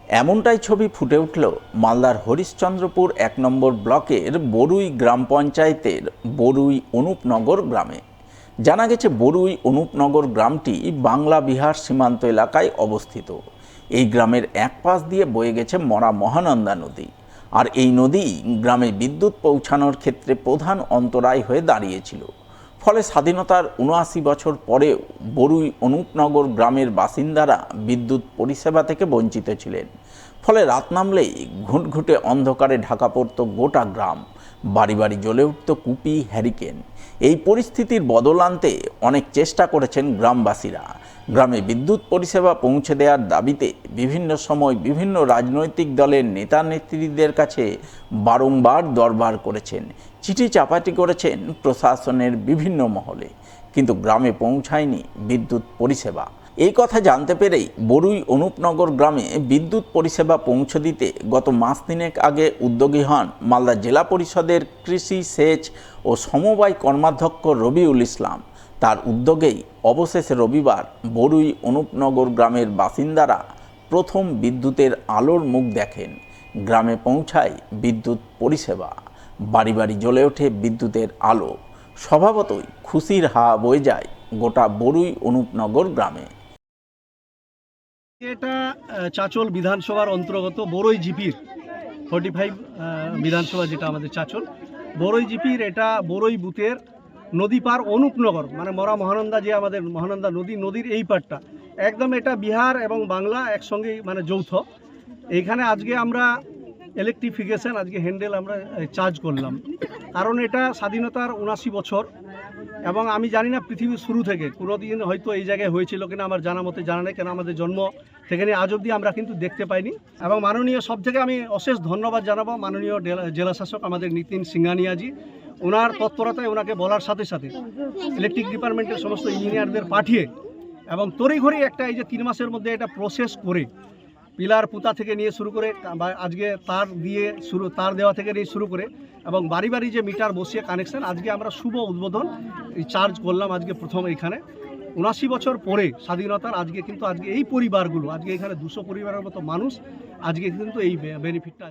এমনটাই ছবি ফুটে উঠল মালদার হরিশ্চন্দ্রপুর ১ নম্বর ব্লকের বরুই গ্রাম পঞ্চায়েতের বরুই অনুপনগর গ্রামে। জানা গেছে বরুই অনুপনগর গ্রামটি বাংলা বিহার সীমান্ত এলাকায় অবস্থিত। এই গ্রামের এক পাশ দিয়ে বয়ে গেছে মরা মহানন্দা নদী, আর এই নদী গ্রামে বিদ্যুৎ পৌঁছানোর ক্ষেত্রে প্রধান অন্তরায় হয়ে দাঁড়িয়েছিল। ফলে স্বাধীনতার ৭৯ বছর পরেও বরুই অনুপনগর গ্রামের বাসিন্দারা বিদ্যুৎ পরিষেবা থেকে বঞ্চিত ছিলেন। ফলে রাত নামলেই ঘুটঘুটে অন্ধকারে ঢাকা পড়ত গোটা গ্রাম, বাড়ি বাড়ি জ্বলে উঠত কুপি, হ্যারিকেন। এই পরিস্থিতির বদল আনতে অনেক চেষ্টা করেছেন গ্রামবাসীরা। গ্রামে বিদ্যুৎ পরিষেবা পৌঁছে দেওয়ার দাবিতে বিভিন্ন সময় বিভিন্ন রাজনৈতিক দলের নেতা নেত্রীদের কাছে বারংবার দরবার করেছেন, চিঠি চাপাটি করেছেন প্রশাসনের বিভিন্ন মহলে, কিন্তু গ্রামে পৌঁছায়নি বিদ্যুৎ পরিষেবা। এই কথা জানতে পেরেই বরুই অনুপনগর গ্রামে বিদ্যুৎ পরিষেবা পৌঁছে দিতে গত মাস তিনেক আগে উদ্যোগী হন মালদা জেলা পরিষদের কৃষি, সেচ ও সমবায় কর্মাধ্যক্ষ রবিউল ইসলাম। তার উদ্যোগেই অবশেষে রবিবার বরুই অনুপনগর গ্রামের বাসিন্দারা প্রথম বিদ্যুতের আলোর মুখ দেখেন। গ্রামে পৌঁছায় বিদ্যুৎ পরিষেবা, বাড়ি বাড়ি জ্বলে ওঠে বিদ্যুতের আলো। স্বভাবতই খুশির হাওয়া বয়ে যায় গোটা বরুই অনুপনগর গ্রামে। এটা চাচল বিধানসভার অন্তর্গত বরুই জিপির 45 বিধানসভা, যেটা আমাদের চাচল বরুই জিপির, এটা বরুই বুথের নদী পার অনুপনগর, মানে মরা মহানন্দা, যে আমাদের মহানন্দা নদীর এই পারটা একদম, এটা বিহার এবং বাংলা একসঙ্গে মানে যৌথ। এইখানে আজকে আমরা ইলেকট্রিফিকেশন আজকে হ্যান্ডেল আমরা চার্জ করলাম, কারণ এটা স্বাধীনতার ৭৯ বছর, এবং আমি জানি না পৃথিবীর শুরু থেকে কোনোদিন হয়তো এই জায়গায় হয়েছিল কিনা, আমার জানা মতে জানা নেই, কেন আমাদের জন্ম থেকে নিয়ে আজ অবধি আমরা কিন্তু দেখতে পাইনি। এবং মাননীয় সব থেকে আমি অশেষ ধন্যবাদ জানাবো মাননীয় জেলা শাসক আমাদের নিতিন সিংহানিয়াজি। ওনার তৎপরতায়, ওনাকে বলার সাথে সাথে ইলেকট্রিক ডিপার্টমেন্টের সমস্ত ইঞ্জিনিয়ারদের পাঠিয়ে এবং তড়িঘড়ি একটা এই যে 3 মাসের মধ্যে এটা প্রসেস করে পিলার পুঁতা থেকে নিয়ে শুরু করে আজকে তার দেওয়া থেকে নিয়ে শুরু করে এবং বাড়ি বাড়ি যে মিটার বসিয়ে কানেকশন, আজকে আমরা শুভ উদ্বোধন চার্জ করলাম আজকে প্রথম এইখানে। ৭৯ বছর পরে স্বাধীনতার আজকে কিন্তু আজকে এই পরিবারগুলো, আজকে এখানে 200 পরিবারের মতো মানুষ আজকে কিন্তু এই বেনিফিটটা